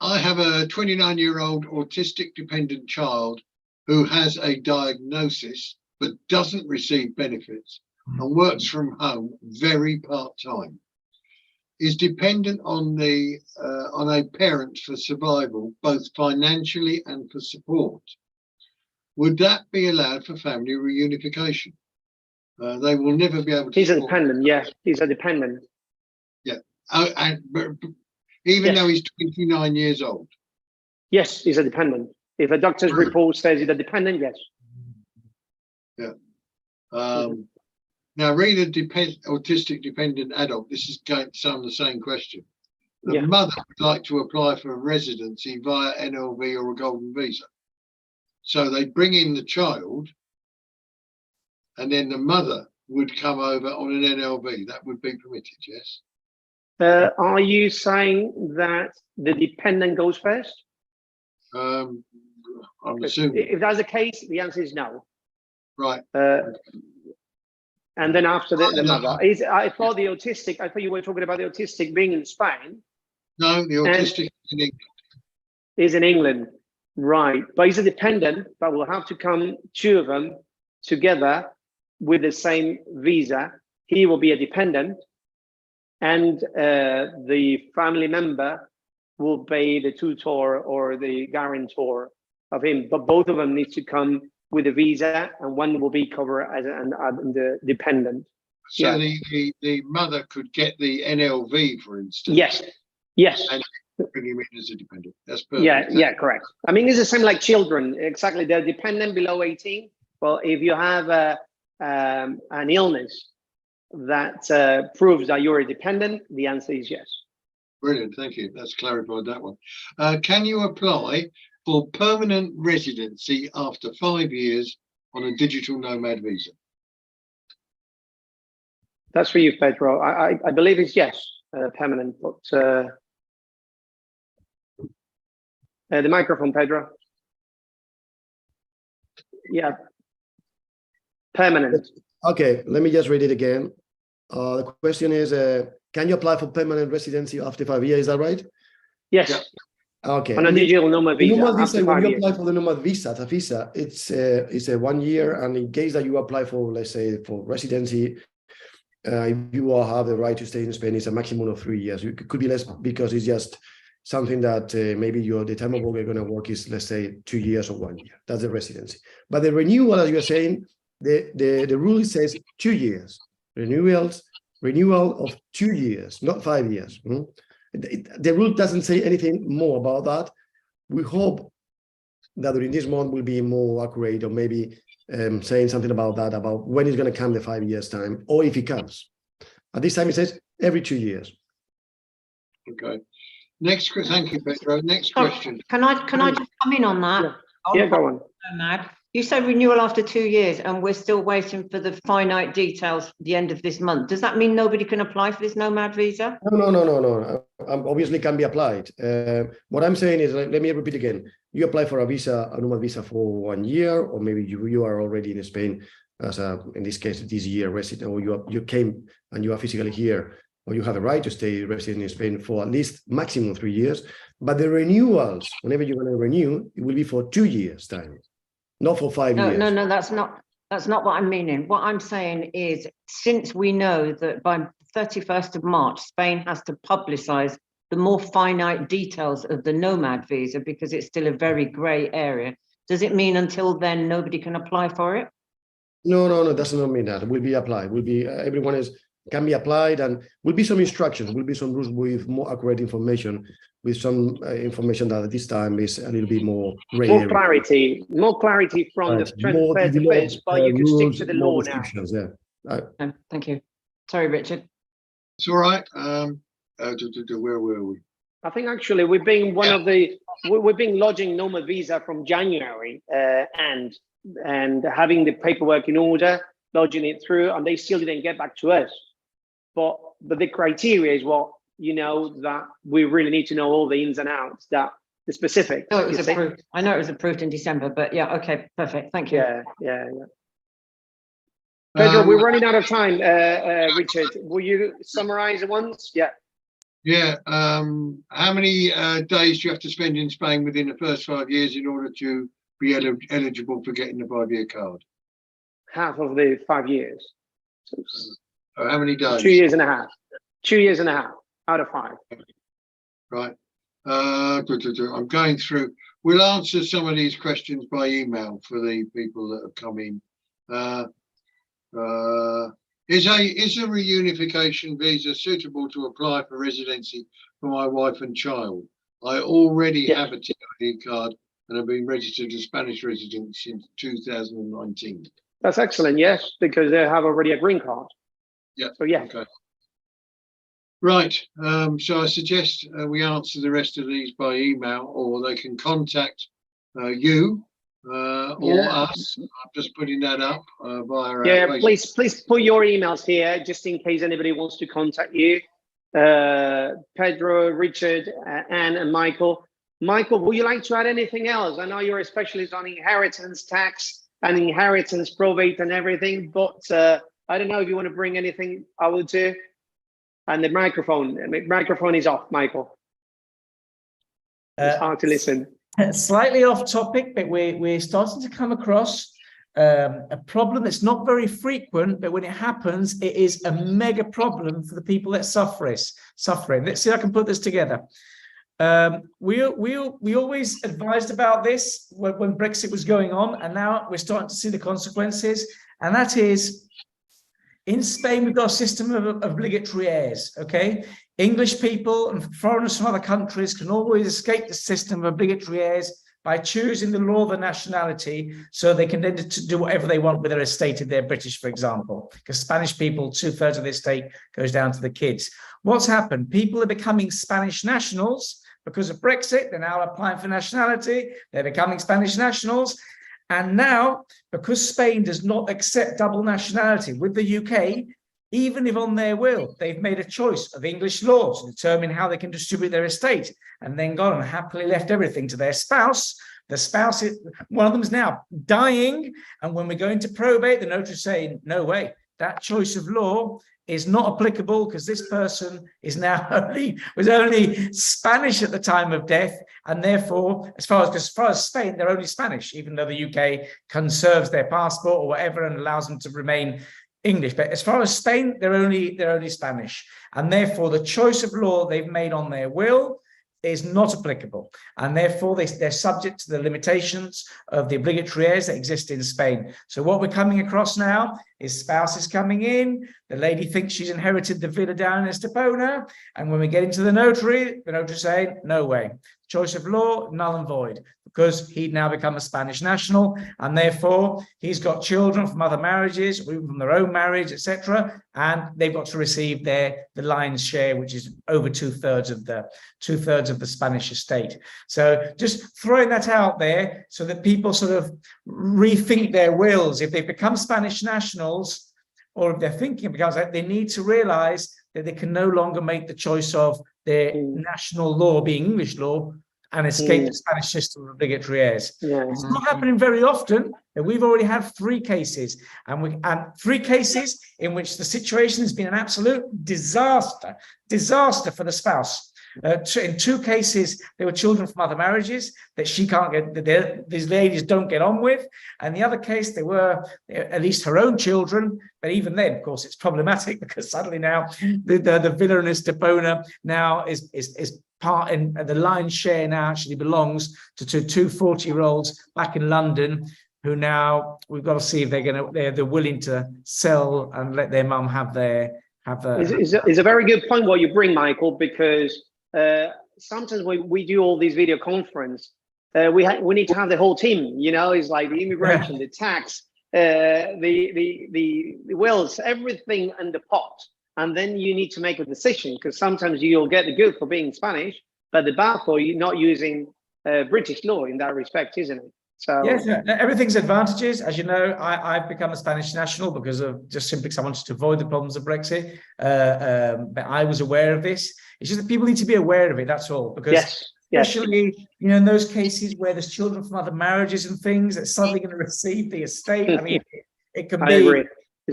have a 29-year-old autistic dependent child who has a diagnosis but doesn't receive benefits and works from home very part-time. Is dependent on a parent for survival, both financially and for support. Would that be allowed for family reunification? They will never be able to. He's a dependent, yeah. He's a dependent. Yeah, but even though he's 29 years old. Yes, he's a dependent. If a doctor's report says he's a dependent, yes. Yeah. Now, read a autistic dependent adult. This is going to sound the same question. The mother would like to apply for a residency via NLV or a golden visa. So they bring in the child and then the mother would come over on an NLV. That would be permitted, yes? Are you saying that the dependent goes first? I'm assuming. If that's the case, the answer is no. Right. And then after the mother. I thought you were talking about the autistic being in Spain. No, the autistic in England. Is in England, right. But he's a dependent, but we'll have to come, 2 of them together with the same visa. He will be a dependent and the family member will be the tutor or the guarantor of him. But both of them need to come with a visa and one will be covered as the dependent. So the mother could get the NLV, for instance. Yes. And bring him in as a dependent. That's perfect. Yeah, correct. I mean, it's the same like children. Exactly, they're dependent below 18. Well, if you have an illness that proves that you're a dependent, the answer is yes. Brilliant, thank you. That's clarified that one. Can you apply for permanent residency after 5 years on a digital nomad visa? That's for you, Pedro. I believe it's yes, permanent, but the microphone, Pedro. Yeah, permanent. Okay, let me just read it again. The question is, can you apply for permanent residency after 5 years? Is that right? Yes. Yeah. Okay. On a digital nomad visa. Nomad visa, when you apply for the nomad visa, it's a 1 year, and in case that you apply for, let's say, for residency, if you will have the right to stay in Spain, it's a maximum of 3 years. It could be less because it's just something that maybe the time of work you're going to work is, let's say, 2 years or 1 year. That's the residency. But the renewal, as you're saying, the rule says 2 years. Renewal of 2 years, not 5 years. The rule doesn't say anything more about that. We hope that during this month will be more accurate, or maybe saying something about that, about when it's going to come the 5 years time, or if it comes. At this time, it says every 2 years. Okay. Next, thank you, Pedro. Next question. Can I just come in on that? Yeah, go on. Nomad. You say renewal after 2 years, and we're still waiting for the finite details at the end of this month. Does that mean nobody can apply for this nomad visa? No. Obviously can be applied. What I'm saying is, let me repeat again. You apply for a nomad visa for 1 year, or maybe you are already in Spain as in this case, this year resident, or you came and you are physically here or you have a right to stay resident in Spain for at least maximum 3 years. But the renewals, whenever you're going to renew, it will be for 2 years time, not for 5 years. No, that's not what I'm meaning. What I'm saying is, since we know that by 31st of March, Spain has to publicize the more finite details of the nomad visa because it's still a very grey area. Does it mean until then nobody can apply for it? No, does not mean that. It will be applied. Will be everyone can be applied, and will be some instructions. Will be some rules with more accurate information, with some information that at this time is a little bit more gray More area. clarity from the More 21st, but you can stick to the law now. Yeah. Thank you. Sorry, Richard. It's all right. Where were we? I think actually we've been we've been lodging nomad visa from January and having the paperwork in order, lodging it through, and they still didn't get back to us. But the criteria is what, that we really need to know all the ins and outs, that the specific. No, it was approved. I know it was approved in December, but yeah, okay, perfect. Thank you. Yeah. Pedro, we're running out of time. Richard, will you summarize it once? Yeah. Yeah. How many days do you have to spend in Spain within the first 5 years in order to be eligible for getting the 5-year card? Half of the 5 years. So How many days? 2 years and a half. 2 years and a half out of 5. Right. I'm going through. We'll answer some of these questions by email for the people that have come in. Is a reunification visa suitable to apply for residency for my wife and child? I already have a TID card and have been registered as Spanish resident since 2019. That's excellent, yes, because they have already a green card. Yeah. So yeah. Okay. Right. So I suggest we answer the rest of these by email, or they can contact you or us. I'm just putting that up via our Facebook. Please put your emails here just in case anybody wants to contact you. Pedro, Richard, Anne, and Michael. Michael, would you like to add anything else? I know you're a specialist on inheritance tax and inheritance probate and everything, but I don't know if you want to bring anything over to. And the microphone is off, Michael. It's hard to listen. Slightly off topic, but we're starting to come across a problem that's not very frequent, but when it happens, it is a mega problem for the people that suffering. Let's see if I can put this together. We always advised about this when Brexit was going on, and now we're starting to see the consequences, and that is, in Spain, we've got a system of obligatory heirs, okay? English people and foreigners from other countries can always escape the system of obligatory heirs by choosing the law of the nationality, so they can then do whatever they want with their estate if they're British, for example, because Spanish people, 2/3 of the estate goes down to the kids. What's happened? People are becoming Spanish nationals because of Brexit. They're now applying for nationality. They're becoming Spanish nationals. And now, because Spain does not accept double nationality with the UK, even if on their will, they've made a choice of English law to determine how they can distribute their estate, and then gone and happily left everything to their spouse. The spouse, one of them is now dying. And when we go into probate, the notary is saying, no way, that choice of law is not applicable because this person is now was only Spanish at the time of death, and therefore, as far as Spain, they're only Spanish, even though the UK conserves their passport or whatever and allows them to remain English. But as far as Spain, they're only Spanish, and therefore the choice of law they've made on their will is not applicable, and therefore they're subject to the limitations of the obligatory heirs that exist in Spain. So what we're coming across now is spouses coming in, the lady thinks she's inherited the villa down in Estepona, and when we get into the notary saying, no way, choice of law, null and void, because he'd now become a Spanish national, and therefore he's got children from other marriages, or even from their own marriage, etc., and they've got to receive the lion's share, which is over 2/3 of the Spanish estate. So just throwing that out there so that people sort of rethink their wills. If they become Spanish nationals, or if they're thinking because they need to realize that they can no longer make the choice of their national law being English law, and escape the Spanish system of bigotry is. Yeah. It's not happening very often, and we've already had 3 cases, and 3 cases in which the situation has been an absolute disaster for the spouse. In 2 cases, there were children from other marriages that she can't get, these ladies don't get on with. And the other case, they were at least her own children. But even then, of course, it's problematic because suddenly now the villainous deponent now is part in the lion's share now actually belongs to 2 40-year-olds back in London who now we've got to see if they're willing to sell and let their mum have their. It's a very good point what you bring, Michael, because sometimes when we do all these video conference, we need to have the whole team. You know, it's like the immigration, the tax, the wills, everything in the pot, and then you need to make a decision because sometimes you'll get the good for being Spanish, but the bad for you not using British law in that respect, isn't it? So yes, everything's advantages. As you know, I've become a Spanish national because of just simply because I wanted to avoid the problems of Brexit. But I was aware of this. It's just that people need to be aware of it. That's all. Because especially, you know, in those cases where there's children from other marriages and things that's suddenly going to receive the estate. I mean, it can be.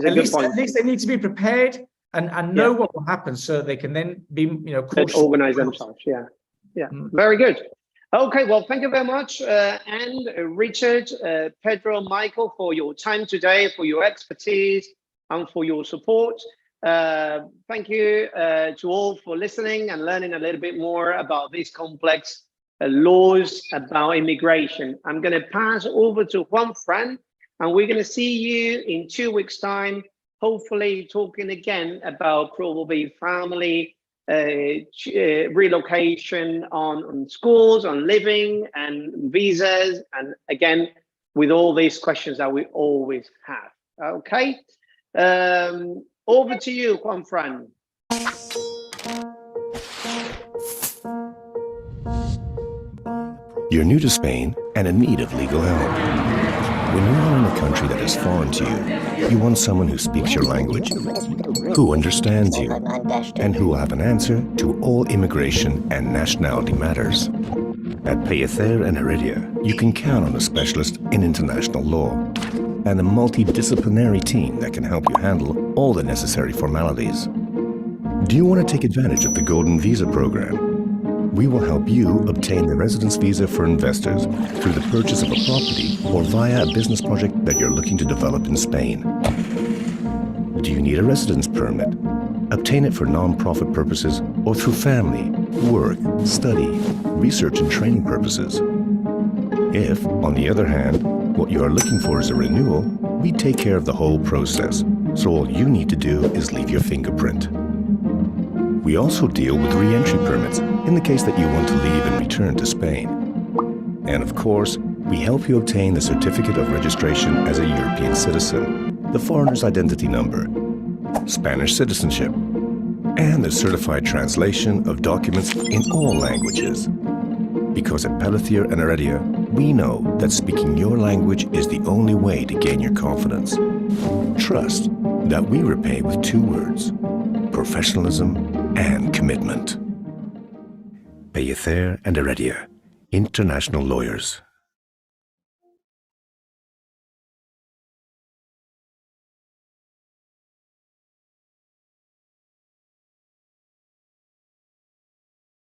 At least they need to be prepared and know what will happen, so they can then be, you know, organize themselves. Yeah. Very good. Okay, well, thank you very much, and Richard, Pedro, Michael, for your time today, for your expertise, and for your support. Thank you to all for listening and learning a little bit more about these complex laws about immigration. I'm going to pass over to Juan Fran, and we're going to see you in 2 weeks' time, hopefully talking again about probably family relocation on schools, on living and visas, and again with all these questions that we always have. Okay, over to you, Juan Fran. You're new to Spain and in need of legal help. When you are in a country that is foreign to you, you want someone who speaks your language, who understands you, and who will have an answer to all immigration and nationality matters. At Pellicer and Heredia, you can count on a specialist in international law and a multidisciplinary team that can help you handle all the necessary formalities. Do you want to take advantage of the Golden Visa program? We will help you obtain the residence visa for investors through the purchase of a property or via a business project that you're looking to develop in Spain. Do you need a residence permit? Obtain it for non-profit purposes or through family, work, study, research and training purposes. If, on the other hand, what you are looking for is a renewal, we take care of the whole process, so all you need to do is leave your fingerprint. We also deal with re-entry permits in the case that you want to leave and return to Spain. And of course, we help you obtain the certificate of registration as a European citizen, the foreigner's identity number, Spanish citizenship, and the certified translation of documents in all languages. Because at Pellicer and Heredia, we know that speaking your language is the only way to gain your confidence. Trust that we repay with 2 words: professionalism and commitment. Pellicer and Heredia, international lawyers.